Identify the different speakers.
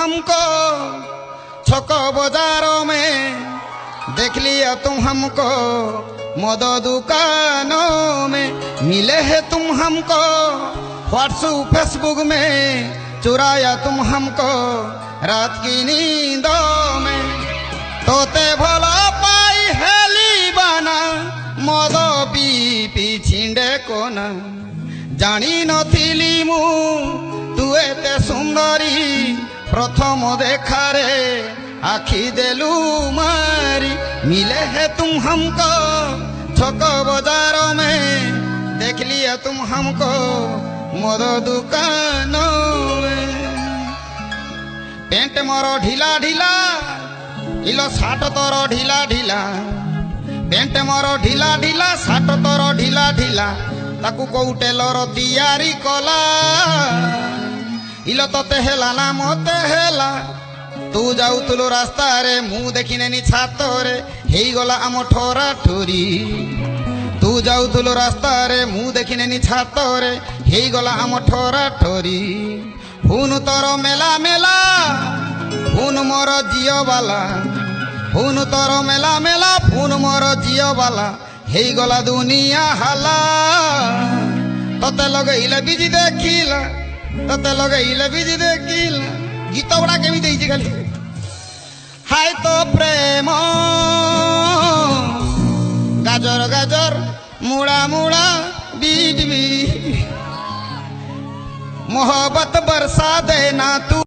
Speaker 1: हमको छक बाजारों में, देख लिया तुम हमको मद दुकानों में, मिले है तुम हमको व्हाट्सएप फेसबुक में, चुराया तुम हमको रात की नींदों में। तोते भला पाई हेली बाना मद पी पी छिंडे कोना, जानी नथिली मु तू एते सुंदरी, प्रथम देखारे आखि देलू मारी। मिले है तुम हमको छक बाजारों में, देख लिया तुम हमको मद दुकानों में। पेंट मोरो ढीला ढीला इलो साट तोर ढीला ढीला, पेंट मोरो ढीला ढीला साट तोर ढीला ढीला, ताकू कोउ टेलर तैयारी कला। इलो तोते हेला ना मते हेला, तू जाउतुलो रास्ता रे मु देखिनेनी छात रे हेई गला आम ठोरा ठोरी। तू जाउतुलो रास्ता रे मु देखिनेनी छात रे हेई गला आम ठोरा ठोरी। हुन तोर मेला मेला हुन मोर जियो बाला, हुन तोर मेला मेला हुन मोर जियो बाला, हेई गला दुनिया हाला। तते लगेइले बिजी देखिला, तते लगेइले बिजी देखिला, गीत गुड़ा केमी देइछि खाली। हाय तो प्रेम गाजर गाजर मुड़ा मुड़ा बीट भी, मोहब्बत बरसा देना तू।